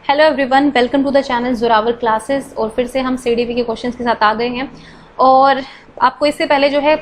Hello everyone, welcome to the channel Zorawar classes. और फिर से हम सीडीपी के क्वेश्चंस के साथ आ गए हैं। और आपको इससे पहले जो है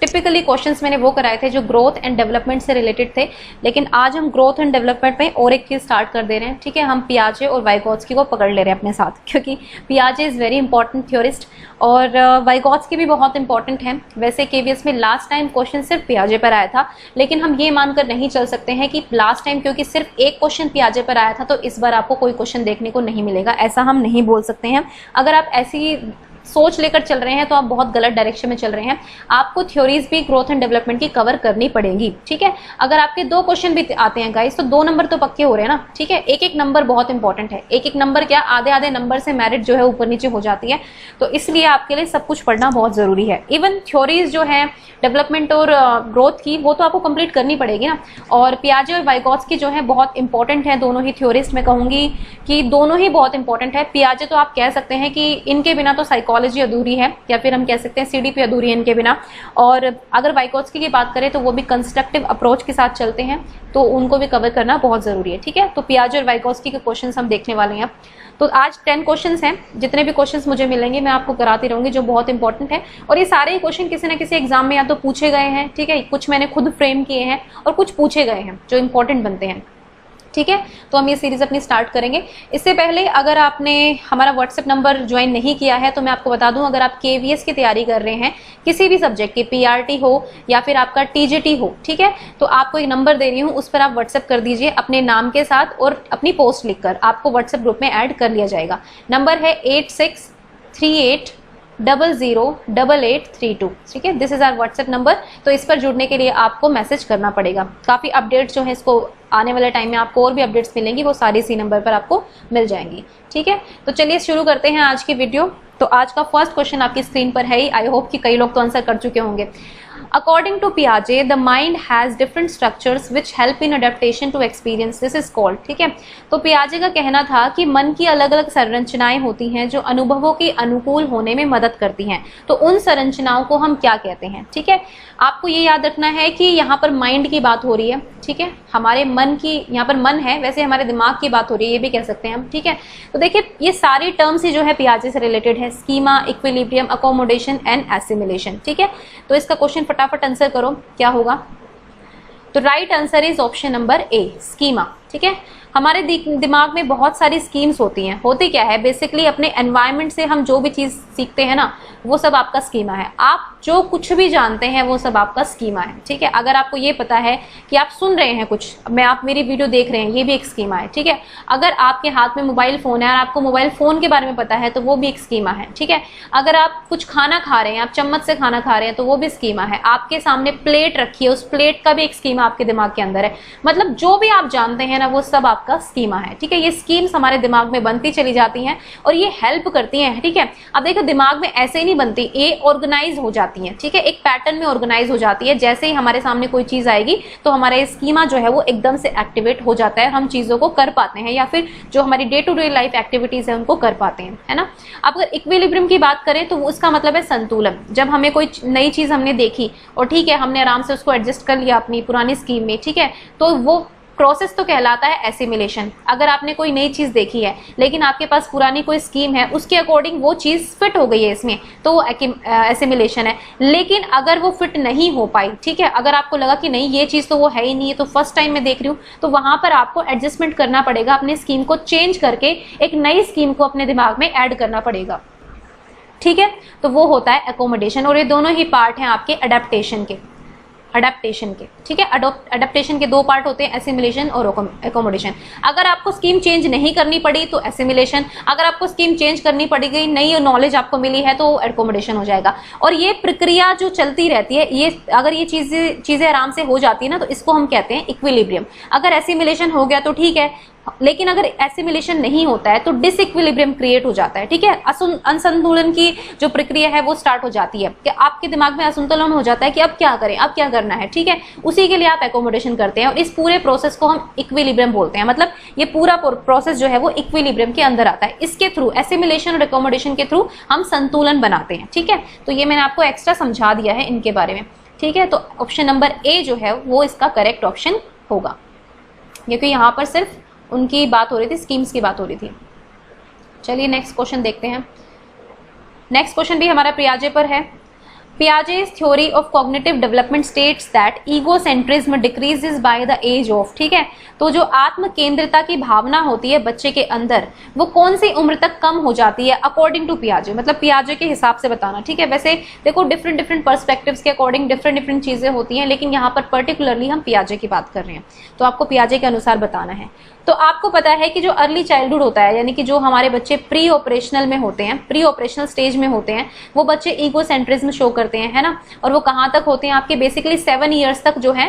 टिपिकली क्वेश्चंस मैंने वो कराए थे जो ग्रोथ एंड डेवलपमेंट से रिलेटेड थे, लेकिन आज हम ग्रोथ एंड डेवलपमेंट में और एक चीज़ स्टार्ट कर दे रहे हैं। ठीक है, हम पियाजे और वाइगोत्स्की को पकड़ ले रहे हैं अपने साथ, क्योंकि पियाजे इज़ वेरी इंपॉर्टेंट थ्योरिस्ट और वाइगोत्स्की भी बहुत इंपॉर्टेंट है। वैसे केवीएस में लास्ट टाइम क्वेश्चन सिर्फ पियाजे पर आया था, लेकिन हम ये मानकर नहीं चल सकते हैं कि लास्ट टाइम क्योंकि सिर्फ एक क्वेश्चन पियाजे पर आया था तो इस बार आपको कोई क्वेश्चन देखने को नहीं मिलेगा, ऐसा हम नहीं बोल सकते हैं। अगर आप ऐसी सोच लेकर चल रहे हैं तो आप बहुत गलत डायरेक्शन में चल रहे हैं। आपको थ्योरीज भी ग्रोथ एंड डेवलपमेंट की कवर करनी पड़ेगी। ठीक है, अगर आपके 2 क्वेश्चन भी आते हैं गाइस तो 2 नंबर तो पक्के हो रहे हैं ना। ठीक है, एक एक नंबर बहुत इंपॉर्टेंट है। एक एक नंबर क्या, आधे आधे नंबर से मेरिट जो है ऊपर नीचे हो जाती है, तो इसलिए आपके लिए सब कुछ पढ़ना बहुत जरूरी है। इवन थ्योरीज जो है डेवलपमेंट और ग्रोथ की, वो तो आपको कंप्लीट करनी पड़ेगी ना। और पियाजे और वाइगोत्स्की जो है बहुत इंपॉर्टेंट है, दोनों ही थ्योरिस्ट। मैं कहूंगी कि दोनों ही बहुत इंपॉर्टेंट है। पियाजे तो आप कह सकते हैं कि इनके बिना तो साइकोलॉजी अधूरी है, या फिर हम कह सकते हैं सीडीपी अधूरी है इनके बिना। और अगर वाइगोत्स्की की बात करें तो वो भी कंस्ट्रक्टिव अप्रोच के साथ चलते हैं, तो उनको भी कवर करना बहुत जरूरी है। ठीक है, तो पियाजे और वाइगोत्स्की के क्वेश्चंस हम देखने वाले हैं। तो आज 10 क्वेश्चंस हैं। जितने भी क्वेश्चंस मुझे मिलेंगे मैं आपको कराती रहूंगी जो बहुत इंपॉर्टेंट है। और ये सारे क्वेश्चन किसी ना किसी एग्जाम में या तो पूछे गए हैं, ठीक है, कुछ मैंने खुद फ्रेम किए हैं और कुछ पूछे गए हैं जो इंपॉर्टेंट बनते हैं। ठीक है, तो हम ये सीरीज अपनी स्टार्ट करेंगे। इससे पहले अगर आपने हमारा व्हाट्सएप नंबर ज्वाइन नहीं किया है तो मैं आपको बता दूं, अगर आप केवीएस की तैयारी कर रहे हैं किसी भी सब्जेक्ट की, पीआरटी हो या फिर आपका टीजीटी हो, ठीक है, तो आपको एक नंबर दे रही हूँ, उस पर आप व्हाट्सएप कर दीजिए अपने नाम के साथ और अपनी पोस्ट लिखकर, आपको व्हाट्सएप ग्रुप में ऐड कर लिया जाएगा। नंबर है 8638008832। ठीक है, this is our WhatsApp number. तो इस पर जुड़ने के लिए आपको मैसेज करना पड़ेगा। काफ़ी अपडेट्स जो है इसको आने वाले टाइम में आपको और भी अपडेट्स मिलेंगी, वो सारी इसी नंबर पर आपको मिल जाएंगी। ठीक है, तो चलिए शुरू करते हैं आज की वीडियो। तो आज का फर्स्ट क्वेश्चन आपकी स्क्रीन पर है ही। आई होप कि कई लोग तो आंसर कर चुके होंगे। According to Piaget, the mind has different structures which help in adaptation to experience. This is called, ठीक है, तो पियाजे का कहना था कि मन की अलग अलग संरचनाएं होती हैं जो अनुभवों के अनुकूल होने में मदद करती हैं। तो उन संरचनाओं को हम क्या कहते हैं? ठीक है, आपको ये याद रखना है कि यहाँ पर माइंड की बात हो रही है। ठीक है, हमारे मन की, यहाँ पर मन है, वैसे हमारे दिमाग की बात हो रही है, ये भी कह सकते हैं हम। ठीक है, तो देखिए ये सारी टर्म्स ही जो है पियाजे से रिलेटेड है। Schema, equilibrium, accommodation and assimilation. ठीक है, तो इसका क्वेश्चन फटाफट आंसर करो, क्या होगा? तो right answer is option number A, schema. ठीक है, हमारे दिमाग में बहुत सारी स्कीम्स होती हैं। होती क्या है, बेसिकली अपने एनवायरनमेंट से हम जो भी चीज़ सीखते हैं ना, वो सब आपका स्कीमा है। आप जो कुछ भी जानते हैं वो सब आपका स्कीमा है। ठीक है, अगर आपको ये पता है कि आप सुन रहे हैं कुछ, आप मेरी वीडियो देख रहे हैं, ये भी एक स्कीमा है। ठीक है, अगर आपके हाथ में मोबाइल फ़ोन है और आपको मोबाइल फ़ोन के बारे में पता है तो वो भी एक स्कीमा है। ठीक है, अगर आप कुछ खाना खा रहे हैं, आप चम्मच से खाना खा रहे हैं, तो वो भी स्कीमा है। आपके सामने प्लेट रखी है, उस प्लेट का भी एक स्कीमा आपके दिमाग के अंदर है। मतलब जो भी आप जानते हैं ना, वो सब आपका स्कीमा है। ठीक है, ये स्कीम्स हमारे दिमाग में बनती चली जाती हैं और ये हेल्प करती हैं। ठीक है, अब देखो दिमाग में ऐसे ही नहीं बनती, ये ऑर्गेनाइज हो जाती हैं। ठीक है, एक पैटर्न में ऑर्गेनाइज हो जाती है। जैसे ही हमारे सामने कोई चीज आएगी तो हमारा ये स्कीमा जो है वो एकदम से एक्टिवेट हो जाता है, हम चीजों को कर पाते हैं, या फिर जो हमारी day to day life activities है उनको कर पाते हैं, है ना। अब अगर इक्विलिब्रियम की बात करें तो उसका मतलब है संतुलन। जब हमें कोई नई चीज हमने देखी और ठीक है, हमने आराम से उसको एडजस्ट कर लिया अपनी पुरानी स्कीम में, ठीक है, तो वो प्रोसेस तो कहलाता है एसिमिलेशन। अगर आपने कोई नई चीज देखी है लेकिन आपके पास पुरानी कोई स्कीम है, उसके अकॉर्डिंग वो चीज फिट हो गई है इसमें, तो वो एसिमिलेशन है। लेकिन अगर वो फिट नहीं हो पाई, ठीक है, अगर आपको लगा कि नहीं ये चीज तो वो है ही नहीं, है तो फर्स्ट टाइम मैं देख रही हूँ, तो वहां पर आपको एडजस्टमेंट करना पड़ेगा, अपनी स्कीम को चेंज करके एक नई स्कीम को अपने दिमाग में ऐड करना पड़ेगा। ठीक है, तो वो होता है एकोमोडेशन। और ये दोनों ही पार्ट हैं आपके अडेप्टेशन के। ठीक है, अडेप्टेशन के 2 पार्ट होते हैं, एसिमिलेशन और एकोमोडेशन। अगर आपको स्कीम चेंज नहीं करनी पड़ी तो एसिमिलेशन, अगर आपको स्कीम चेंज करनी पड़ गई, नई नॉलेज आपको मिली है, तो एकोमोडेशन हो जाएगा। और ये प्रक्रिया जो चलती रहती है, ये अगर ये चीजें आराम से हो जाती है ना, तो इसको हम कहते हैं इक्विलिब्रियम। अगर एसिमिलेशन हो गया तो ठीक है, लेकिन अगर एसिमिलेशन नहीं होता है तो डिसइक्विलिब्रियम क्रिएट हो जाता है। ठीक है, असंतुलन की जो प्रक्रिया है वो स्टार्ट हो जाती है कि आपके दिमाग में असंतुलन हो जाता है कि अब क्या करें, अब क्या करना है। ठीक है, उसी के लिए आप एकोमोडेशन करते हैं और इस पूरे प्रोसेस को हम इक्विलिब्रियम बोलते हैं। मतलब ये पूरा प्रोसेस जो है वो इक्विलिब्रियम के अंदर आता है। इसके थ्रू, एसिमिलेशन और एकोमोडेशन के थ्रू हम संतुलन बनाते हैं। ठीक है, तो ये मैंने आपको एक्स्ट्रा समझा दिया है इनके बारे में। ठीक है, तो ऑप्शन नंबर ए जो है वो इसका करेक्ट ऑप्शन होगा, क्योंकि यहाँ पर सिर्फ उनकी बात हो रही थी, स्कीम्स की बात हो रही थी। चलिए नेक्स्ट क्वेश्चन देखते हैं। नेक्स्ट क्वेश्चन भी हमारा पियाजे पर है। Piaget's theory of cognitive development states that egocentrism decreases by the age of, ठीक है, तो जो आत्म केंद्रिता की भावना होती है बच्चे के अंदर वो कौन सी उम्र तक कम हो जाती है अकॉर्डिंग टू पियाजे, मतलब पियाजे के हिसाब से बताना, ठीक है। वैसे देखो डिफरेंट पर्सपेक्टिव्स के अकॉर्डिंग डिफरेंट चीजें होती हैं, लेकिन यहाँ पर पर्टिकुलरली हम पियाजे की बात कर रहे हैं, तो आपको पियाजे के अनुसार बताना है। तो आपको पता है कि जो अर्ली चाइल्डहुड होता है, यानी कि जो हमारे बच्चे प्री ऑपरेशनल में होते हैं, प्री ऑपरेशनल स्टेज में होते हैं, वो बच्चे ईगोसेंट्रिज्म शो करते हैं, है ना। और वो कहाँ तक होते हैं आपके बेसिकली 7 ईयर्स तक, जो है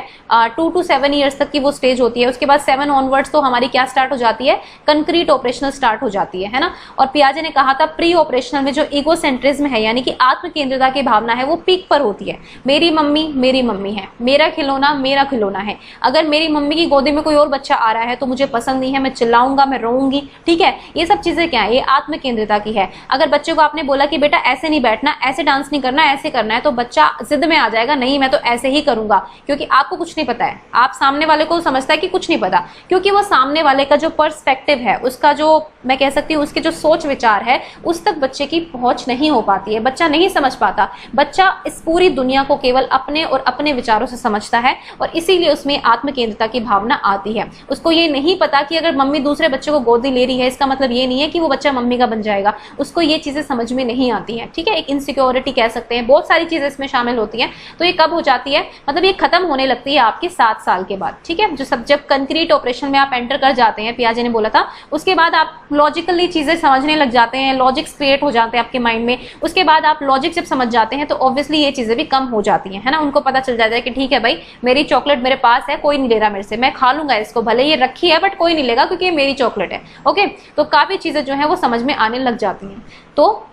2 to 7 ईयर्स तक की वो स्टेज होती है। उसके बाद 7 ऑनवर्ड्स तो हमारी क्या स्टार्ट हो जाती है, कंक्रीट ऑपरेशनल स्टार्ट हो जाती है ना। और पियाजे ने कहा था प्री ऑपरेशनल में जो ईगोसेंट्रिज्म है, यानी कि आत्म केंद्रिता की भावना है, वो पीक पर होती है। मेरी मम्मी है, मेरा खिलौना है। अगर मेरी मम्मी की गोदी में कोई और बच्चा आ रहा है तो मुझे पसंद नहीं है, मैं चिल्लाऊंगा, मैं रोऊंगी, ठीक है। ये सब चीजें क्या है, ये आत्म केंद्रिता की है। अगर बच्चे को आपने बोला कि बेटा ऐसे नहीं बैठना, ऐसे डांस नहीं करना, ऐसे करना है, तो बच्चा जिद में आ जाएगा, नहीं मैं तो ऐसे ही करूंगा, क्योंकि आपको कुछ नहीं पता है। आप सामने वाले को समझता है कि कुछ नहीं पता, क्योंकि वो सामने वाले का जो पर्सपेक्टिव है, उसका जो मैं कह सकती हूँ उसके जो सोच विचार है, उस तक बच्चे की पहुंच नहीं हो पाती है। बच्चा नहीं समझ पाता, बच्चा इस पूरी दुनिया को केवल अपने और अपने विचारों से समझता है, और इसीलिए उसमें आत्म केंद्रिता की भावना आती है। उसको ये नहीं पता कि अगर मम्मी दूसरे बच्चे को गोदी ले रही है, इसका मतलब ये नहीं है कि वो बच्चा मम्मी का बन जाएगा। उसको ये चीजें समझ में नहीं आती है, ठीक है। एक इनसिक्योरिटी कह सकते हैं, बहुत सारी चीजें इसमें शामिल होती हैं। तो ये कब हो जाती है, मतलब ये खत्म होने लगती है आपके 7 साल के बाद, ठीक है। जब कंक्रीट ऑपरेशन में आप एंटर कर जाते हैं, पियाजे ने बोला था, उसके बाद आप लॉजिकली चीजें समझने लग जाते हैं, लॉजिक्स क्रिएट हो जाते हैं आपके माइंड में। उसके बाद आप लॉजिक जब समझ जाते हैं तो ऑब्वियसली ये चीजें भी कम हो जाती हैं, है ना। उनको पता चल जाता है कि ठीक है भाई, मेरी चॉकलेट मेरे पास है, कोई नहीं ले रहा मेरे से, मैं खा लूंगा इसको, भले ये रखी है बट कोई नहीं लेगा क्योंकि ये मेरी चॉकलेट है, ओके। तो काफी चीजें जो है वो समझ में आने लग जाती हैं। तो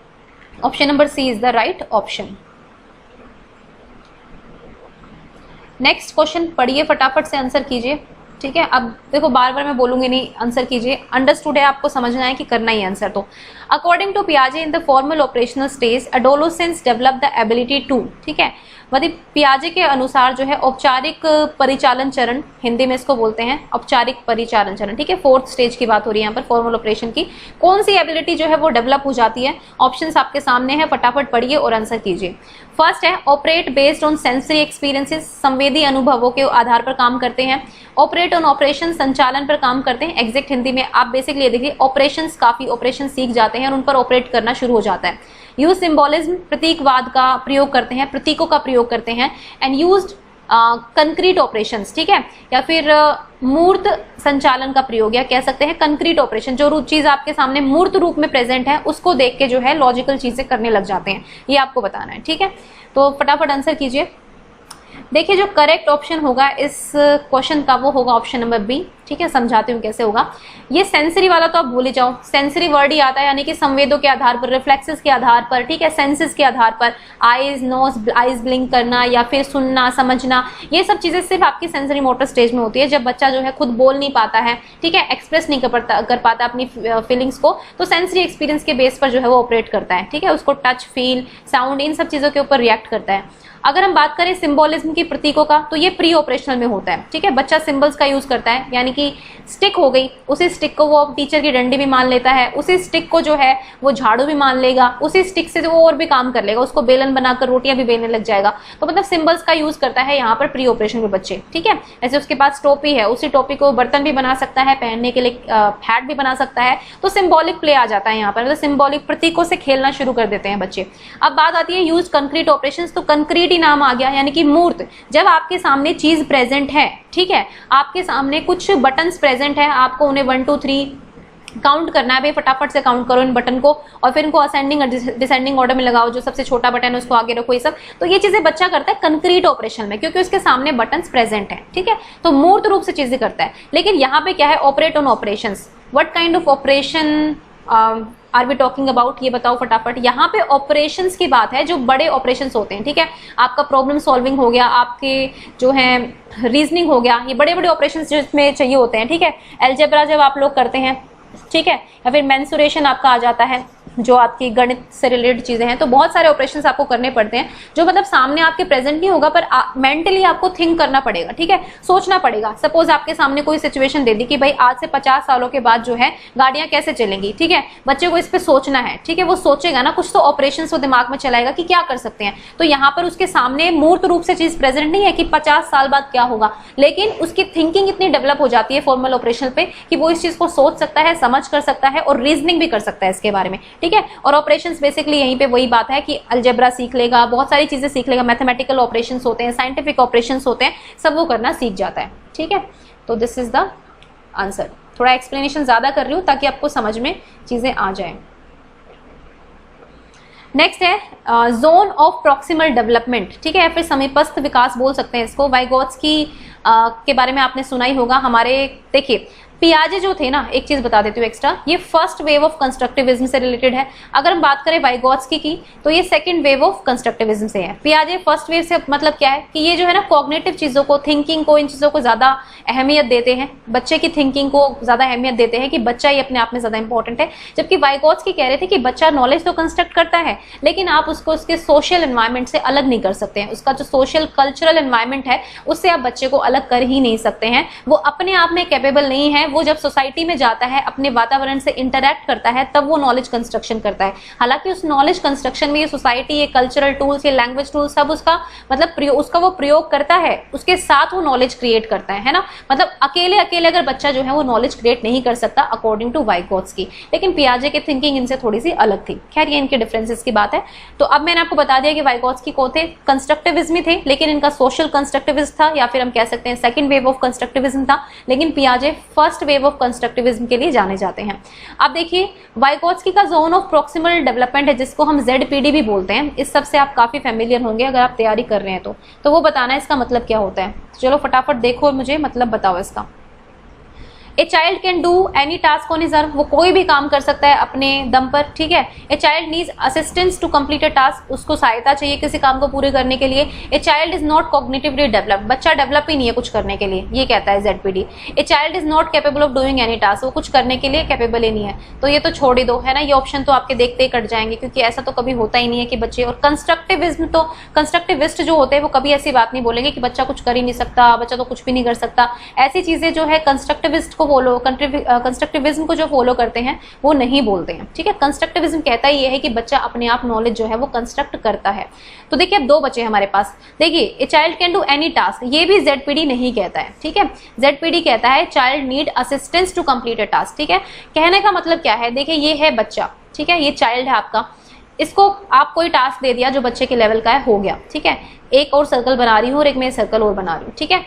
option number C is the right option. Next question पढ़िए, फटाफट से आंसर कीजिए, ठीक है। अब देखो बार बार मैं बोलूंगी नहीं, आंसर कीजिए। अंडरस्टूड है, आपको समझना है कि करना ही आंसर। तो अकॉर्डिंग टू पियाजे in the formal operational stage adolescents develop the ability to, ठीक है। मतलब पियाजे के अनुसार जो है औपचारिक परिचालन चरण, हिंदी में इसको बोलते हैं औपचारिक परिचालन चरण, ठीक है। 4th स्टेज की बात हो रही है यहाँ पर फॉर्मल ऑपरेशन की। कौन सी एबिलिटी जो है वो डेवलप हो जाती है, ऑप्शंस आपके सामने है, फटाफट पढ़िए और आंसर कीजिए। फर्स्ट है operate based on sensory experiences, संवेदी अनुभवों के आधार पर काम करते हैं। ऑपरेट ऑन ऑपरेशन, संचालन पर काम करते हैं। एग्जैक्ट हिंदी में आप बेसिकली देखिए ऑपरेशंस, काफी ऑपरेशन सीख जाते हैं और उन पर ऑपरेट करना शुरू हो जाता है। यूज सिंबोलिज्म, प्रतीकवाद का प्रयोग करते हैं, प्रतीकों का प्रयोग करते हैं। एंड यूज्ड कंक्रीट ऑपरेशंस, ठीक है, या फिर मूर्त संचालन का प्रयोग, या कह सकते हैं कंक्रीट ऑपरेशन, जो चीज आपके सामने मूर्त रूप में प्रेजेंट है उसको देख के जो है लॉजिकल चीजें करने लग जाते हैं। ये आपको बताना है, ठीक है। तो फटाफट आंसर कीजिए। देखिए जो करेक्ट ऑप्शन होगा इस क्वेश्चन का वो होगा ऑप्शन नंबर बी, ठीक है। समझाती हूँ कैसे होगा। ये सेंसरी वाला तो आप भूल ही जाओ, सेंसरी वर्ड ही आता है, यानी कि संवेदों के आधार पर, रिफ्लेक्सेस के आधार पर, ठीक है, सेंसेस के आधार पर, आईज, नोज, आईज ब्लिंक करना या फिर सुनना, समझना, ये सब चीजें सिर्फ आपकी सेंसरी मोटर स्टेज में होती है। जब बच्चा जो है खुद बोल नहीं पाता है, ठीक है, एक्सप्रेस नहीं कर पाता अपनी फीलिंग्स को, तो सेंसरी एक्सपीरियंस के बेस पर जो है वो ऑपरेट करता है, ठीक है। उसको टच, फील, साउंड, इन सब चीजों के ऊपर रिएक्ट करता है। अगर हम बात करें सिंबोलिज्म की, प्रतीकों का, तो ये प्री ऑपरेशनल में होता है, ठीक है। बच्चा सिंबल्स का यूज करता है, यानी कि स्टिक हो गई, उसी स्टिक को वो टीचर की डंडी भी मान लेता है, उसी स्टिक को जो है वो झाड़ू भी मान लेगा, उसी स्टिक से वो और भी काम कर लेगा, उसको बेलन बनाकर रोटियां भी बेलने लग जाएगा। तो मतलब सिंबल्स का यूज करता है यहाँ पर प्री ऑपरेशन में बच्चे, ठीक है। ऐसे उसके पास टोपी है, उसी टोपी को बर्तन भी बना सकता है, पहनने के लिए हैट भी बना सकता है। तो सिंबॉलिक प्ले आ जाता है यहाँ पर, मतलब सिंबॉलिक प्रतीकों से खेलना शुरू कर देते हैं बच्चे। अब बात आती है यूज कंक्रीट ऑपरेशन, तो कंक्रीट ही नाम आ गया, यानी कि मूर्त। जब आपके सामने चीज प्रेजेंट है, ठीक है, आपके सामने कुछ बटन्स प्रेजेंट है, आपको उन्हें 1 2 3 काउंट करना है भाई, फटाफट से काउंट करो इन बटन को और फिर इनको असेंडिंग और डिसेंडिंग ऑर्डर में लगाओ, जो सबसे छोटा बटन है उसको आगे रखो, ये सब। तो ये चीजें बच्चा करता है कंक्रीट ऑपरेशन में, क्योंकि उसके सामने बटन्स प्रेजेंट है, ठीक है। तो मूर्त रूप से चीजें करता है। लेकिन यहाँ पे क्या है, operate on operations. What kind of operation are we talking about, ये बताओ फटाफट। यहाँ पे ऑपरेशंस की बात है, जो बड़े ऑपरेशंस होते हैं, ठीक है। आपका प्रॉब्लम सॉल्विंग हो गया, आपके जो है रीजनिंग हो गया, ये बड़े बड़े ऑपरेशंस जिसमें चाहिए होते हैं, ठीक है। अलजेब्रा जब आप लोग करते हैं, ठीक है, या फिर मेंसुरेशन आपका आ जाता है, जो आपकी गणित से रिलेटेड चीजें हैं, तो बहुत सारे ऑपरेशंस आपको करने पड़ते हैं जो मतलब सामने आपके प्रेजेंट नहीं होगा, पर मेंटली आपको थिंक करना पड़ेगा, ठीक है, सोचना पड़ेगा। सपोज आपके सामने कोई सिचुएशन दे दी कि भाई आज से 50 सालों के बाद जो है गाड़ियां कैसे चलेंगी, ठीक है, बच्चे को इस पे सोचना है, ठीक है, वो सोचेगा ना, कुछ तो ऑपरेशन वो दिमाग में चलाएगा कि क्या कर सकते हैं। तो यहाँ पर उसके सामने मूर्त रूप से चीज प्रेजेंट नहीं है कि 50 साल बाद क्या होगा, लेकिन उसकी थिंकिंग इतनी डेवलप हो जाती है फॉर्मल ऑपरेशन पे कि वो इस चीज को सोच सकता है, समझ कर सकता है और रीजनिंग भी कर सकता है इसके बारे में, ठीक है। और ऑपरेशंस बेसिकली यहीं पे वही बात है कि अलजेब्रा सीख लेगा, बहुत सारी चीजें सीख लेगा, मैथमेटिकल ऑपरेशंस होते हैं, साइंटिफिक ऑपरेशंस होते हैं, सब वो करना सीख जाता है, ठीक है। तो दिस इज द आंसर। थोड़ा एक्सप्लेनेशन ज्यादा कर रही हूँ ताकि आपको समझ में चीजें आ जाएं। नेक्स्ट है जोन ऑफ प्रॉक्सिमल डेवलपमेंट, ठीक है, फिर समीपस्थ विकास बोल सकते हैं इसको। वाइगोत्स्की के बारे में आपने सुना ही होगा। हमारे देखिए पियाजे जो थे ना, एक चीज बता देती हूँ एक्स्ट्रा, ये फर्स्ट वेव ऑफ कंस्ट्रक्टिविज्म से रिलेटेड है। अगर हम बात करें वाइगोत्स्की की तो ये सेकंड वेव ऑफ कंस्ट्रक्टिविज्म से है। पियाजे फर्स्ट वेव से मतलब क्या है कि ये जो है ना कॉग्निटिव चीजों को, थिंकिंग को, इन चीजों को ज्यादा अहमियत देते हैं, बच्चे की थिंकिंग को ज्यादा अहमियत देते हैं कि बच्चा ही अपने आप में ज्यादा इंपॉर्टेंट है। जबकि वाइगोत्स्की कह रहे थे कि बच्चा नॉलेज तो कंस्ट्रक्ट करता है लेकिन आप उसको उसके सोशल एनवायरमेंट से अलग नहीं कर सकते हैं। उसका जो सोशल कल्चरल एनवायरमेंट है उससे आप बच्चे को अलग कर ही नहीं सकते हैं। वो अपने आप में कैपेबल नहीं है। वो जब सोसाइटी में जाता है, अपने वातावरण से इंटरैक्ट करता है, तब वो नॉलेज कंस्ट्रक्शन करता है। हालांकि उस नॉलेज कंस्ट्रक्शन में ये सोसाइटी, ये कल्चरल टूल्स, ये लैंग्वेज टूल्स सब उसका मतलब उसका वो प्रयोग करता है, उसके साथ वो नॉलेज क्रिएट करता है ना। मतलब अकेले अगर बच्चा जो है वो नॉलेज क्रिएट नहीं कर सकता अकॉर्डिंग टू वाइगोत्स्की। लेकिन पियाजे की थिंकिंग इनसे थोड़ी सी अलग थी। खैर ये इनके डिफरेंसेस की बात है। तो अब मैंने आपको बता दिया कि वाइगोत्स्की कौन थे, कंस्ट्रक्टिविज्म थे, लेकिन इनका सोशल कंस्ट्रक्टिविज्म था, या फिर हम कह सकते हैं सेकंड वेव ऑफ कंस्ट्रक्टिविज्म था। लेकिन पियाजे फर्स्ट वेव ऑफ कंस्ट्रक्टिविज्म के लिए जाने जाते हैं। अब देखिए वाइगोत्स्की का जोन ऑफ प्रॉक्सिमल डेवलपमेंट है, जिसको हम ZPD भी बोलते हैं। इस सब से आप काफी फेमिलियर होंगे अगर आप तैयारी कर रहे हैं तो वो बताना है इसका मतलब क्या होता है। चलो फटाफट देखो और मुझे मतलब बताओ इसका। A child can do any task on his earn, वो कोई भी काम कर सकता है अपने दम पर, ठीक है। A child needs assistance to complete a task, उसको सहायता चाहिए किसी काम को पूरे करने के लिए। A child is not cognitively developed, बच्चा डेवलप ही नहीं है कुछ करने के लिए, ये कहता है ZPD। A child is not capable of doing any task, वो कुछ करने के लिए कैपेबल ही नहीं है। तो ये तो छोड़ ही दो, है ना, ये ऑप्शन तो आपके देखते ही कट जाएंगे, क्योंकि ऐसा तो कभी होता ही नहीं है कि बच्चे। और कंस्ट्रक्टिविज्म तो, कंस्ट्रक्टिविस्ट जो होते हैं वो कभी ऐसी बात नहीं बोलेंगे कि बच्चा कुछ कर ही नहीं सकता, बच्चा तो कुछ भी नहीं कर सकता। ऐसी चीजें जो है कंस्ट्रक्टिविस्ट को फॉलो, कंस्ट्रक्टिविज्म को जो फॉलो करते हैं वो नहीं बोलते हैं, ठीक है। कंस्ट्रक्टिविज्म कहता ही ये है कि बच्चा अपने आप नॉलेज जो है वो कंस्ट्रक्ट करता है। तो देखिए अब दो बचे हमारे पास। देखिए a child can do any task, ये भी ZPD नहीं कहता है, ठीक है। ZPD कहता है child need assistance to complete a task, ठीक है। कहने का मतलब क्या है, देखिए ये है बच्चा, ठीक है, ये चाइल्ड है आपका, इसको आप कोई टास्क दे दिया जो बच्चे के लेवल का है, हो गया, ठीक है। एक और सर्कल बना रही हूँ और एक में सर्कल और बना रही हूँ, ठीक है।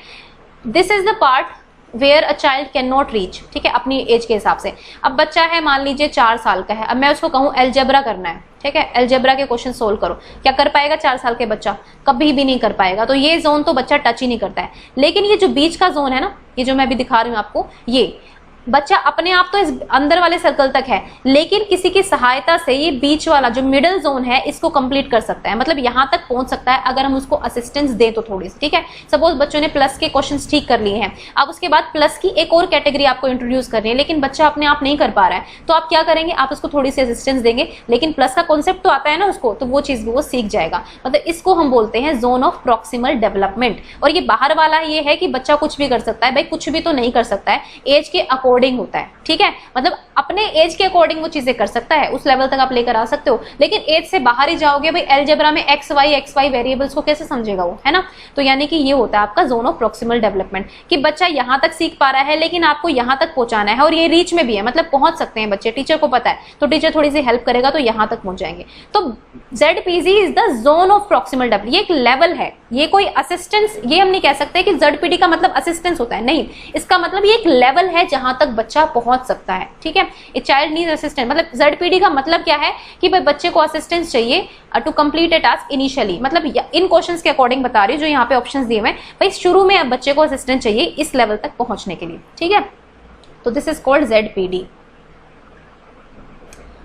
This is the part where a child can not reach, ठीक है, अपनी एज के हिसाब से। अब बच्चा है मान लीजिए 4 साल का है, अब मैं उसको कहूँ अलजेब्रा करना है, ठीक है, अलजेब्रा के क्वेश्चन सोल्व करो, क्या कर पाएगा 4 साल के बच्चा? कभी भी नहीं कर पाएगा। तो ये जोन तो बच्चा टच ही नहीं करता है। लेकिन ये जो बीच का जोन है ना, ये जो मैं अभी दिखा रही हूँ आपको, ये बच्चा अपने आप तो इस अंदर वाले सर्कल तक है, लेकिन किसी की सहायता से ये बीच वाला जो मिडिल जोन है इसको कंप्लीट कर सकता है, मतलब यहाँ तक पहुंच सकता है अगर हम उसको असिस्टेंस दें तो थोड़ी सी, ठीक है। सपोज बच्चों ने प्लस के क्वेश्चंस ठीक कर लिए हैं, अब उसके बाद प्लस की एक और कैटेगरी आपको इंट्रोड्यूस करनी है, लेकिन बच्चा अपने आप नहीं कर पा रहा है, तो आप क्या करेंगे, आप उसको थोड़ी सी असिस्टेंस देंगे, लेकिन प्लस का कॉन्सेप्ट तो आता है ना उसको, तो वो चीज भी वो सीख जाएगा। मतलब इसको हम बोलते हैं जोन ऑफ प्रॉक्सिमल डेवलपमेंट। और ये बाहर वाला ये है कि बच्चा कुछ भी कर सकता है, भाई कुछ भी तो नहीं कर सकता है, एज के अकॉर्डिंग होता है, ठीक है। मतलब अपने एज के अकॉर्डिंग वो चीजें कर सकता है, उस लेवल तक आप लेकर आ सकते हो। लेकिन एज से बाहर ही जाओगे, भाई अलजेब्रा में XY वेरिएबल्स को कैसे समझेगा वो, है ना। तो यानी कि ये होता है आपका जोन ऑफ प्रॉक्सिमल डेवलपमेंट, कि बच्चा यहाँ तक सीख पा रहा है लेकिन आपको यहाँ तक पहुंचाना है, और ये रीच में भी है, मतलब पहुंच सकते हैं बच्चे, टीचर को पता है, तो टीचर थोड़ी सी हेल्प करेगा तो यहाँ तक पहुंच जाएंगे। तो ZPG is the zone of proximal development, ये एक लेवल है, ये कोई असिस्टेंस, ये हम नहीं कह सकते कि ZPD का मतलब असिस्टेंस होता है, नहीं, इसका मतलब ये एक लेवल है जहां तक बच्चा पहुंच सकता है, ठीक है। ए चाइल्ड नीड्स असिस्टेंस, मतलब ZPD का मतलब क्या है कि भाई बच्चे को असिस्टेंस चाहिए to complete a task initially, मतलब इन क्वेश्चंस के अकॉर्डिंग बता रही हूँ जो यहाँ पे ऑप्शंस दिए हुए हैं, भाई शुरू में अब बच्चे को असिस्टेंस चाहिए इस लेवल तक पहुंचने के लिए, ठीक है। तो दिस इज कॉल्ड ZPD।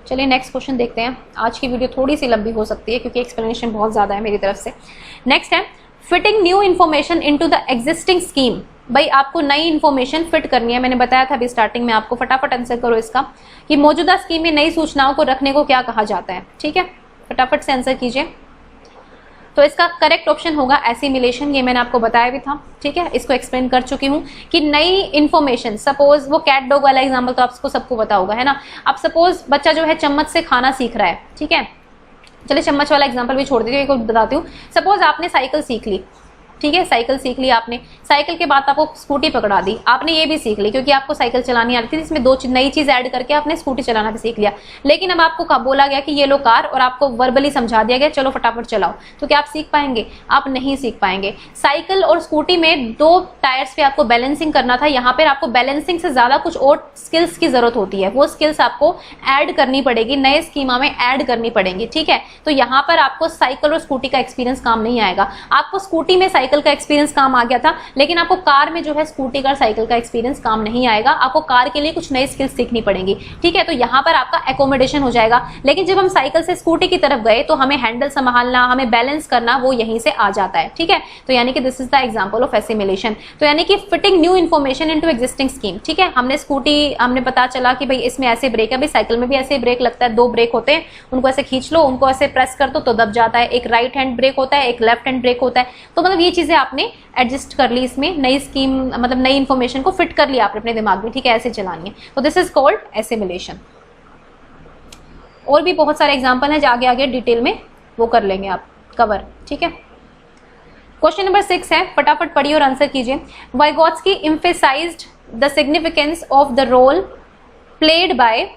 चलिए नेक्स्ट क्वेश्चन देखते हैं। आज की वीडियो थोड़ी सी लंबी हो सकती है क्योंकि एक्सप्लेनेशन बहुत ज्यादा है मेरी तरफ से। नेक्स्ट है fitting new information into the existing scheme, भाई आपको नई इन्फॉर्मेशन फिट करनी है। मैंने बताया था अभी स्टार्टिंग में आपको, फटाफट आंसर करो इसका कि मौजूदा स्कीम में नई सूचनाओं को रखने को क्या कहा जाता है। ठीक है, फटाफट से आंसर कीजिए। तो इसका करेक्ट ऑप्शन होगा एसिमिलेशन, ये मैंने आपको बताया भी था। ठीक है, इसको एक्सप्लेन कर चुकी हूँ कि नई इन्फॉर्मेशन, सपोज वो कैट डॉग वाला एग्जांपल तो आपको सबको पता होगा, है ना। अब सपोज बच्चा जो है चम्मच से खाना सीख रहा है, ठीक है, चलिए चम्मच वाला एग्जांपल भी छोड़ दीजिए, एक बताती हूँ। सपोज आपने साइकिल सीख ली, ठीक है, साइकिल सीख ली आपने, साइकिल के बाद आपको स्कूटी पकड़ा दी, आपने ये भी सीख ली क्योंकि आपको साइकिल चलानी आती थी, इसमें दो नई चीज ऐड करके आपने स्कूटी चलाना भी सीख लिया। लेकिन अब आपको बोला गया कि ये लो कार, और आपको वर्बली समझा दिया गया चलो फटाफट चलाओ, तो क्या आप सीख पाएंगे? आप नहीं सीख पाएंगे। साइकिल और स्कूटी में दो टायर्स पे आपको बैलेंसिंग करना था, यहाँ पर आपको बैलेंसिंग से ज्यादा कुछ और स्किल्स की जरूरत होती है, वो स्किल्स आपको ऐड करनी पड़ेगी, नए स्कीमा में ऐड करनी पड़ेगी। ठीक है, तो यहाँ पर आपको साइकिल और स्कूटी का एक्सपीरियंस काम नहीं आएगा। आपको स्कूटी में साइकिल का एक्सपीरियंस काम आ गया था, लेकिन आपको कार में जो है स्कूटी का साइकिल का एक्सपीरियंस काम नहीं आएगा। आपको कार के लिए कुछ नई स्किल्स सीखनी पड़ेंगी। ठीक है, तो यहाँ पर आपका एकोमोडेशन हो जाएगा। लेकिन जब हम साइकिल से स्कूटी की तरफ गए तो हमें हैंडल संभालना, हमें बैलेंस करना, वो यहीं से आ जाता है। ठीक है, तो यानी कि this is the example of assimilation. तो यानी कि fitting new information into existing scheme. ठीक है, हमने स्कूटी, हमने पता चला कि भाई इसमें ऐसे ब्रेक है, भाई साइकिल में भी ऐसे ब्रेक लगता है, दो ब्रेक होते हैं, उनको ऐसे खींच लो, उनको ऐसे प्रेस कर दो तो दब जाता है। एक राइट हैंड ब्रेक होता है, एक लेफ्ट हैंड ब्रेक होता है। तो मतलब ये चीजें आपने एडजस्ट कर ली, इसमें नई स्कीम मतलब नई इंफॉर्मेशन को फिट कर लिया आपने अपने दिमाग में। ठीक है, ऐसे चलानी है, तो दिस इज कॉल्ड एसिमिलेशन। और भी बहुत सारे एग्जांपल हैं, आगे आगे डिटेल में वो कर लेंगे आप कवर। ठीक है, क्वेश्चन नंबर 6 है, फटाफट पढ़िए और आंसर कीजिए। Vygotsky emphasised the significance of the role played by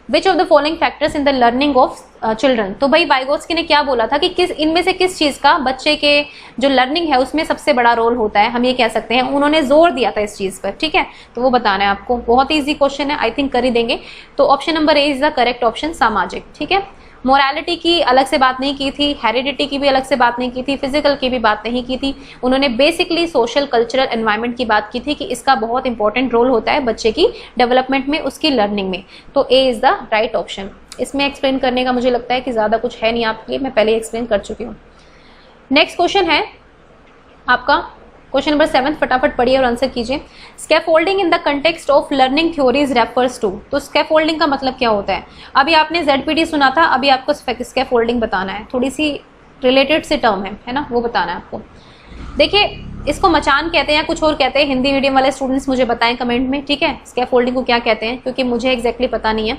which of the following factors in the learning of children. तो भाई वाइगोत्स्की ने क्या बोला था कि किस इनमें से किस चीज का बच्चे के जो लर्निंग है उसमें सबसे बड़ा रोल होता है, हम ये कह सकते हैं। उन्होंने जोर दिया था इस चीज पर। ठीक है, तो वो बताना है आपको, बहुत ही इजी क्वेश्चन है, आई थिंक कर ही देंगे। तो option number A is the correct option, सामाजिक। ठीक है, मोरालिटी की अलग से बात नहीं की थी, हेरिडिटी की भी अलग से बात नहीं की थी, फिजिकल की भी बात नहीं की थी। उन्होंने बेसिकली सोशल कल्चरल एनवायरनमेंट की बात की थी कि इसका बहुत इंपॉर्टेंट रोल होता है बच्चे की डेवलपमेंट में, उसकी लर्निंग में। तो ए इज द राइट ऑप्शन। इसमें एक्सप्लेन करने का मुझे लगता है कि ज्यादा कुछ है नहीं आपके लिए, मैं पहले एक्सप्लेन कर चुकी हूँ। नेक्स्ट क्वेश्चन है आपका क्वेश्चन नंबर 7, फटाफट पढ़िए और आंसर कीजिए। Scaffolding in the context of learning theories refers to. तो स्कैफोल्डिंग का मतलब क्या होता है? अभी आपने ZPD सुना था, अभी आपको स्कैफोल्डिंग बताना है, थोड़ी सी रिलेटेड से टर्म है ना, वो बताना है आपको। देखिए, इसको मचान कहते हैं या कुछ और कहते हैं, हिंदी मीडियम वाले स्टूडेंट्स मुझे बताएं कमेंट में। ठीक है, स्कैफोल्डिंग को क्या कहते हैं, क्योंकि मुझे एग्जैक्टली पता नहीं है।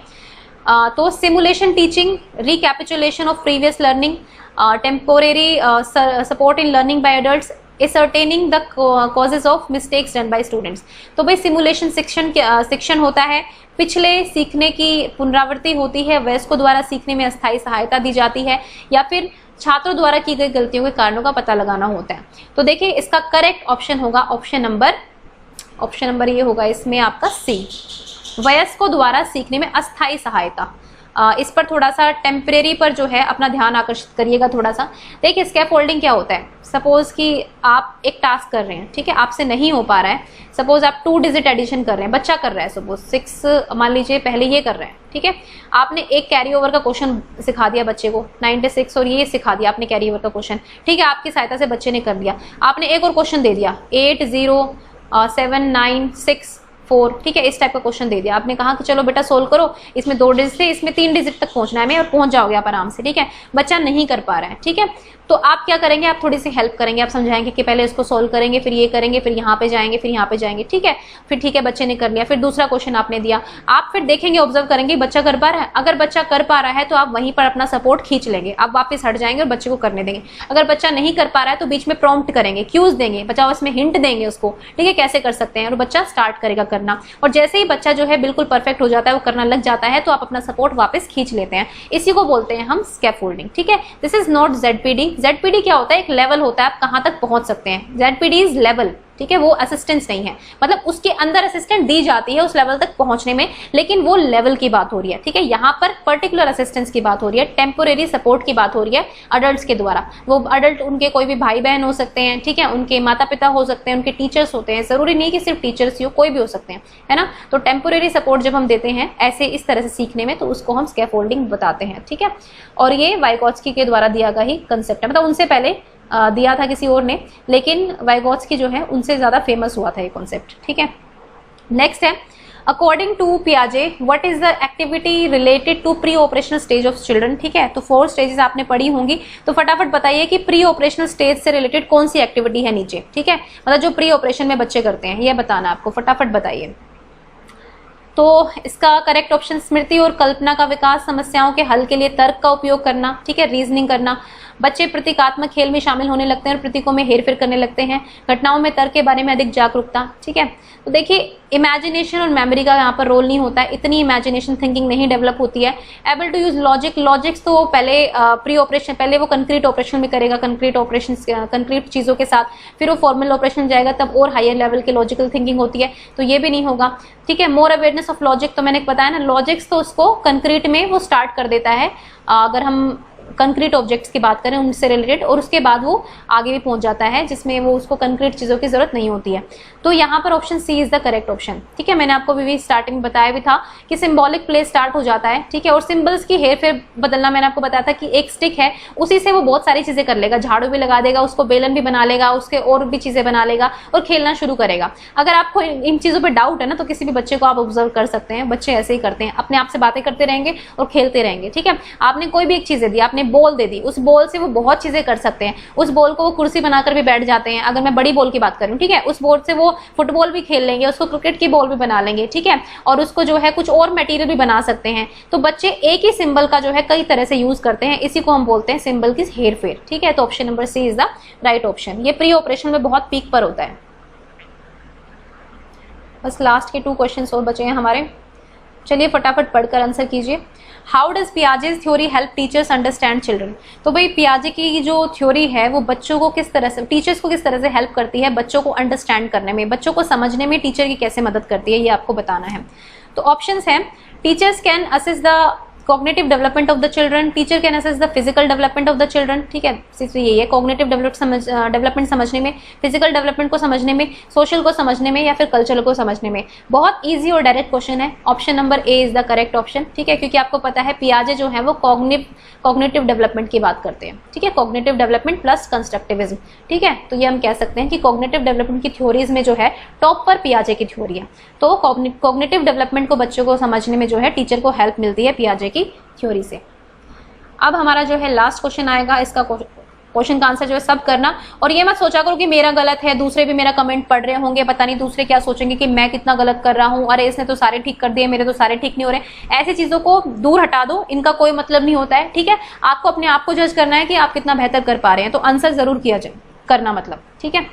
तो simulation teaching, recapitulation of previous learning, temporary support in learning by adults, ascertaining the causes of mistakes done by students। तो भाई सिमुलेशन शिक्षण होता है, पिछले सीखने की पुनरावृत्ति होती है, वयस्कों द्वारा सीखने में अस्थायी सहायता दी जाती है, या फिर छात्रों द्वारा की गई गलतियों के कारणों का पता लगाना होता है। तो देखिए, इसका करेक्ट ऑप्शन होगा ऑप्शन नंबर ये होगा इसमें आपका सी, वयस्कों द्वारा सीखने में अस्थायी सहायता। इस पर थोड़ा सा टेम्परेरी पर जो है अपना ध्यान आकर्षित करिएगा थोड़ा सा। देखिए, स्कैफोल्डिंग क्या होता है? सपोज कि आप एक टास्क कर रहे हैं, ठीक है, आपसे नहीं हो पा रहा है। सपोज आप 2 डिजिट एडिशन कर रहे हैं, बच्चा कर रहा है, सपोज 6 मान लीजिए पहले ये कर रहे हैं। ठीक है, आपने एक कैरी ओवर का क्वेश्चन सिखा दिया बच्चे को, 96 और ये सिखा दिया आपने कैरी ओवर का क्वेश्चन। ठीक है, आपकी सहायता से बच्चे ने कर दिया। आपने एक और क्वेश्चन दे दिया 8 0 7 9 6 4, ठीक है, इस टाइप का क्वेश्चन दे दिया। आपने कहा कि चलो बेटा सोल्व करो, इसमें 2 डिजिट थे, इसमें 3 डिजिट तक पहुंचना है हमें, और पहुंच जाओगे आप आराम से। ठीक है, बच्चा नहीं कर पा रहा है। ठीक है, तो आप क्या करेंगे? आप थोड़ी सी हेल्प करेंगे, आप समझाएंगे कि पहले इसको सोल्व करेंगे, फिर ये करेंगे, फिर यहाँ पे जाएंगे, फिर यहाँ पे जाएंगे। ठीक है, फिर ठीक है बच्चे ने कर लिया, फिर दूसरा क्वेश्चन आपने दिया, आप फिर देखेंगे, ऑब्जर्व करेंगे बच्चा कर पा रहा है। अगर बच्चा कर पा रहा है तो आप वहीं पर अपना सपोर्ट खींच लेंगे, आप वापस हट जाएंगे और बच्चे को करने देंगे। अगर बच्चा नहीं कर पा रहा है तो बीच में प्रॉम्प्ट करेंगे, क्यूज देंगे, बच्चा उसमें हिंट देंगे उसको, ठीक है, कैसे कर सकते हैं, और बच्चा स्टार्ट करेगा करना। और जैसे ही बच्चा जो है बिल्कुल परफेक्ट हो जाता है, वो करना लग जाता है, तो आप अपना सपोर्ट वापस खींच लेते हैं। इसी को बोलते हैं हम स्कैफोल्डिंग। ठीक है, this is not ZPD। ZPD क्या होता है? एक लेवल होता है, आप कहां तक पहुंच सकते हैं। ZPD इज लेवल, ठीक है, वो असिस्टेंस नहीं है, मतलब उसके अंदर असिस्टेंट दी जाती है उस लेवल तक पहुंचने में, लेकिन वो लेवल की बात हो रही है। ठीक है, यहाँ पर पर्टिकुलर असिस्टेंस की बात हो रही है, टेम्पोरेरी सपोर्ट की बात हो रही है अडल्ट्स के द्वारा। वो अडल्ट उनके कोई भी भाई बहन हो सकते हैं, ठीक है, उनके माता पिता हो सकते हैं, उनके टीचर्स होते हैं, जरूरी नहीं कि सिर्फ टीचर्स ही हो, कोई भी हो सकते हैं, है ना। तो टेम्पोरेरी सपोर्ट जब हम देते हैं ऐसे इस तरह से सीखने में, तो उसको हम स्कैफोल्डिंग बताते हैं। ठीक है, और ये वाइगोत्स्की के द्वारा दिया गया ही कंसेप्ट है, मतलब उनसे पहले दिया था किसी और ने, लेकिन वाइगोत्स्की जो है उनसे ज़्यादा फेमस हुआ था ये कॉन्सेप्ट। ठीक है, नेक्स्ट है अकॉर्डिंग टू पियाजे what is the activity related to pre operational stage of children. ठीक है, तो 4 स्टेजेस आपने पढ़ी होंगी, तो फटाफट बताइए कि प्री ऑपरेशनल स्टेज से रिलेटेड कौन सी एक्टिविटी है नीचे। ठीक है, मतलब जो प्री ऑपरेशन में बच्चे करते हैं ये बताना आपको, फटाफट बताइए। तो इसका करेक्ट ऑप्शन स्मृति और कल्पना का विकास, समस्याओं के हल के लिए तर्क का उपयोग करना। ठीक है, रीजनिंग करना, बच्चे प्रतीकात्मक खेल में शामिल होने लगते हैं और प्रतीकों में हेरफेर करने लगते हैं, घटनाओं में तर्क के बारे में अधिक जागरूकता। ठीक है, तो देखिए इमेजिनेशन और मेमोरी का यहाँ पर रोल नहीं होता है, इतनी इमेजिनेशन थिंकिंग नहीं डेवलप होती है। Able to use logic, logics तो पहले प्री ऑपरेशन, पहले वो कंक्रीट ऑपरेशन में करेगा, कंक्रीट ऑपरेशन कंक्रीट चीज़ों के साथ, फिर वो फॉर्मल ऑपरेशन जाएगा, तब और हायर लेवल की लॉजिकल थिंकिंग होती है, तो ये भी नहीं होगा। ठीक है, मोर अवेयरनेस ऑफ लॉजिक, तो मैंने बताया ना लॉजिक्स तो उसको कंक्रीट में वो स्टार्ट कर देता है, अगर हम कंक्रीट ऑब्जेक्ट्स की बात करें उनसे रिलेटेड, और उसके बाद वो आगे भी पहुंच जाता है जिसमें वो उसको कंक्रीट चीज़ों की जरूरत नहीं होती है। तो यहाँ पर option C is the correct option. ठीक है, मैंने आपको भी स्टार्टिंग में बताया भी था कि सिंबॉलिक प्ले स्टार्ट हो जाता है। ठीक है, और सिंबल्स की हेर फेर बदलना मैंने आपको बताया था कि एक स्टिक है उसी से वो बहुत सारी चीज़ें कर लेगा, झाड़ू भी लगा देगा, उसको बेलन भी बना लेगा, उसके और भी चीज़ें बना लेगा और खेलना शुरू करेगा। अगर आपको इन चीज़ों पर डाउट है ना, तो किसी भी बच्चे को आप ऑब्जर्व कर सकते हैं, बच्चे ऐसे ही करते हैं, अपने आप से बातें करते रहेंगे और खेलते रहेंगे। ठीक है, आपने कोई भी एक चीज़ दे दी, आपने बॉल दे दी, उस बॉल से वो बहुत चीजें कर सकते हैं, उस बॉल को वो कुर्सी बनाकर भी बैठ जाते हैं, अगर मैं बड़ी बॉल की बात करूं। ठीक है, उस बॉल से वो फुटबॉल भी खेल लेंगे, उसको क्रिकेट की बॉल भी बना लेंगे। ठीक है, और उसको जो है कुछ और मटेरियल भी बना सकते हैं। तो बच्चे एक ही सिंबल का जो है कई तरह से यूज करते हैं, इसी को हम बोलते हैं सिंबल की हेरफेर। ठीक है, तो option number C is the right option. ये प्री ऑपरेशन में बहुत पीक पर होता है। बस लास्ट के 2 क्वेश्चन और बचे हैं हमारे, चलिए फटाफट पढ़कर आंसर कीजिए। How does Piaget's theory help teachers understand children. तो भाई पियाजे की जो थ्योरी है वो बच्चों को किस तरह से, टीचर्स को किस तरह से हेल्प करती है, बच्चों को अंडरस्टैंड करने में, बच्चों को समझने में टीचर की कैसे मदद करती है, ये आपको बताना है। तो ऑप्शंस हैं, teachers can assess the cognitive development of the children, teacher can assess the physical development of the children. ठीक है, सिर्फ यही है, कॉग्निटिव डेवलपमेंट समझने में, फिजिकल डेवलपमेंट को समझने में, सोशल को समझने में या फिर कल्चरल को समझने में। बहुत ईजी और डायरेक्ट क्वेश्चन है, option number A is the correct option. ठीक है, क्योंकि आपको पता है पियाजे जो है वो कॉग्निटिव डेवलपमेंट की बात करते हैं। ठीक है, कॉग्निटिव डेवलपमेंट प्लस कंस्ट्रक्टिविज्म। ठीक है, तो ये हम कह सकते हैं कि कॉग्निटिव डेवलपमेंट की थ्योरीज में जो है टॉप पर पियाजे की थ्योरी है। तो कॉग्निटिव डेवलपमेंट को बच्चों को समझने में जो है टीचर को हेल्प मिलती है पियाजे की थ्योरी से। अब हमारा जो है लास्ट क्वेश्चन आएगा, इसका क्वेश्चन का आंसर जो है सब करना, और ये मत सोचा करो कि मेरा गलत है, दूसरे भी मेरा कमेंट पढ़ रहे होंगे, पता नहीं दूसरे क्या सोचेंगे कि मैं कितना गलत कर रहा हूँ, अरे इसने तो सारे ठीक कर दिए, मेरे तो सारे ठीक नहीं हो रहे। ऐसी चीजों को दूर हटा दो, इनका कोई मतलब नहीं होता है। ठीक है, आपको अपने आप को जज करना है कि आप कितना बेहतर कर पा रहे हैं, तो आंसर जरूर किया जाए करना मतलब। ठीक है,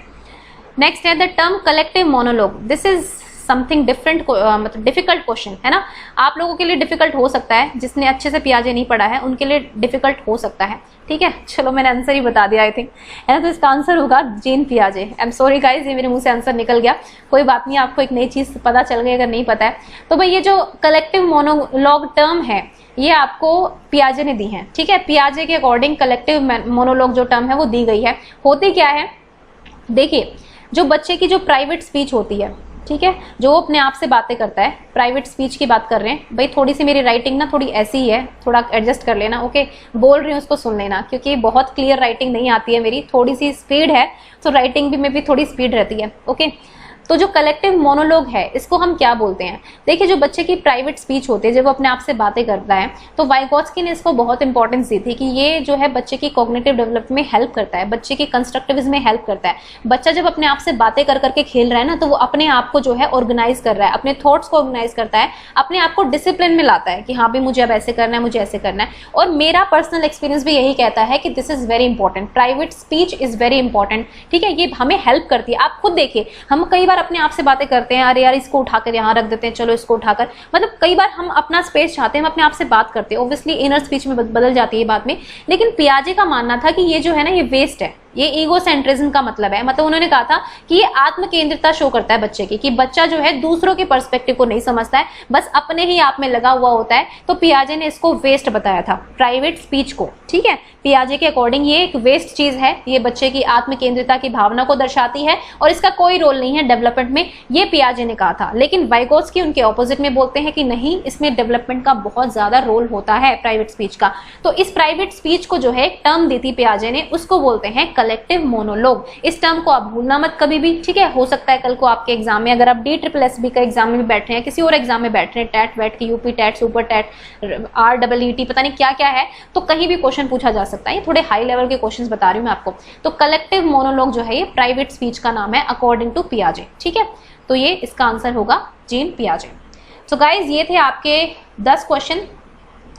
नेक्स्ट है the term collective monologue. This is something different, मतलब डिफिकल्ट क्वेश्चन है ना, आप लोगों के लिए डिफिकल्ट हो सकता है, जिसने अच्छे से पियाजे नहीं पढ़ा है उनके लिए डिफिकल्ट हो सकता है। ठीक है, चलो मैंने आंसर ही बता दिया आई थिंक, है ना, तो इसका आंसर होगा जीन पियाजे। आई एम सॉरी गाइज, ये मेरे मुंह से आंसर निकल गया, कोई बात नहीं, आपको एक नई चीज पता चल गई अगर नहीं पता है तो। भाई ये जो कलेक्टिव मोनोलॉग टर्म है ये आपको पियाजे ने दी है। ठीक है, पियाजे के अकॉर्डिंग कलेक्टिव मोनोलॉग जो टर्म है वो दी गई है। होती क्या है, देखिए जो बच्चे की जो प्राइवेट स्पीच होती है, ठीक है, जो अपने आप से बातें करता है, प्राइवेट स्पीच की बात कर रहे हैं। भाई थोड़ी सी मेरी राइटिंग ना थोड़ी ऐसी ही है, थोड़ा एडजस्ट कर लेना, ओके, बोल रही हूँ उसको सुन लेना, क्योंकि बहुत क्लियर राइटिंग नहीं आती है मेरी, थोड़ी सी स्पीड है, तो राइटिंग भी में भी थोड़ी स्पीड रहती है। ओके, तो जो कलेक्टिव मोनोलॉग है इसको हम क्या बोलते हैं। देखिए जो बच्चे की प्राइवेट स्पीच होती है, जब वो अपने आप से बातें करता है, तो वाइगोत्स्की ने इसको बहुत इंपॉर्टेंस दी थी कि ये जो है बच्चे की कॉग्निटिव डेवलपमेंट में हेल्प करता है, बच्चे की कंस्ट्रक्टिविज्म में हेल्प करता है। बच्चा जब अपने आप से बातें कर करके खेल रहा है ना, तो वो अपने आप को जो है ऑर्गेनाइज कर रहा है, अपने थॉट्स को ऑर्गेनाइज करता है, अपने आप को डिसिप्लिन में लाता है कि हाँ भी मुझे अब ऐसे करना है, मुझे ऐसे करना है। और मेरा पर्सनल एक्सपीरियंस भी यही कहता है कि this is very important, private speech is very important. ठीक है, ये हमें हेल्प करती है। आप खुद देखिए, हम कई बार अपने आप से बातें करते हैं, अरे यार इसको उठाकर यहाँ रख देते हैं, चलो इसको उठाकर, मतलब कई बार हम अपना स्पेस चाहते हैं, हम अपने आप से बात करते हैं, ऑब्वियसली इनर स्पीच में बदल जाती है बाद में। लेकिन पियाजे का मानना था कि ये जो है ना ये वेस्ट है, ये ईगो सेंट्रिज्म का मतलब है। मतलब उन्होंने कहा था कि ये आत्म केंद्रितता शो करता है बच्चे की, कि बच्चा जो है दूसरों के पर्सपेक्टिव को नहीं समझता है, बस अपने ही आप में लगा हुआ होता है। तो पियाजे ने इसको वेस्ट बताया था, प्राइवेट स्पीच को। ठीक है, पियाजे के अकॉर्डिंग ये एक वेस्ट चीज है, ये बच्चे की आत्म केंद्रितता की भावना को दर्शाती है और इसका कोई रोल नहीं है डेवलपमेंट में, ये पियाजे ने कहा था। लेकिन वाइगोत्स्की उनके ऑपोजिट में बोलते हैं कि नहीं, इसमें डेवलपमेंट का बहुत ज्यादा रोल होता है प्राइवेट स्पीच का। तो इस प्राइवेट स्पीच को जो है टर्म दी थी पियाजे ने, उसको बोलते हैं कलेक्टिव मोनोलॉग। इस टर्म को आप भूलना मत कभी भी, ठीक है। हो सकता है कल को आपके एग्जाम में, अगर आप DSSB का एग्जाम में भी बैठ रहे हैं, किसी और एग्जाम में बैठ रहे हैं, टैट वैट की, UP TET, super TET, REET, पता नहीं क्या क्या है, तो कहीं भी क्वेश्चन पूछा जा सकता है। ये थोड़े हाई लेवल के क्वेश्चन बता रही हूँ मैं आपको। तो कलेक्टिव मोनोलॉग जो है ये प्राइवेट स्पीच का नाम है अकॉर्डिंग टू पियाजे, ठीक है। तो ये इसका आंसर होगा जीन पियाजे। सो गाइज ये थे आपके 10 क्वेश्चन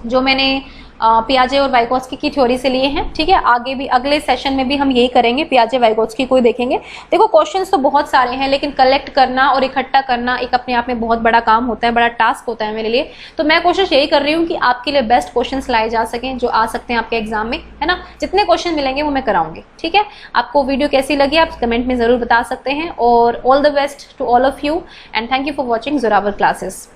जो मैंने पियाजे और वाइगोत्स्की की थ्योरी से लिए हैं, ठीक है। आगे भी अगले सेशन में भी हम यही करेंगे, पियाजे वाइगोत्स्की को ही देखेंगे। देखो क्वेश्चंस तो बहुत सारे हैं, लेकिन कलेक्ट करना और इकट्ठा करना एक अपने आप में बहुत बड़ा काम होता है, बड़ा टास्क होता है मेरे लिए। तो मैं कोशिश यही कर रही हूँ कि आपके लिए बेस्ट क्वेश्चंस लाए जा सकें जो आ सकते हैं आपके एग्जाम में, है ना। जितने क्वेश्चन मिलेंगे वो मैं कराऊंगी, ठीक है। आपको वीडियो कैसी लगी आप कमेंट में जरूर बता सकते हैं। और all the best to all of you and thank you for watching Zorawar classes.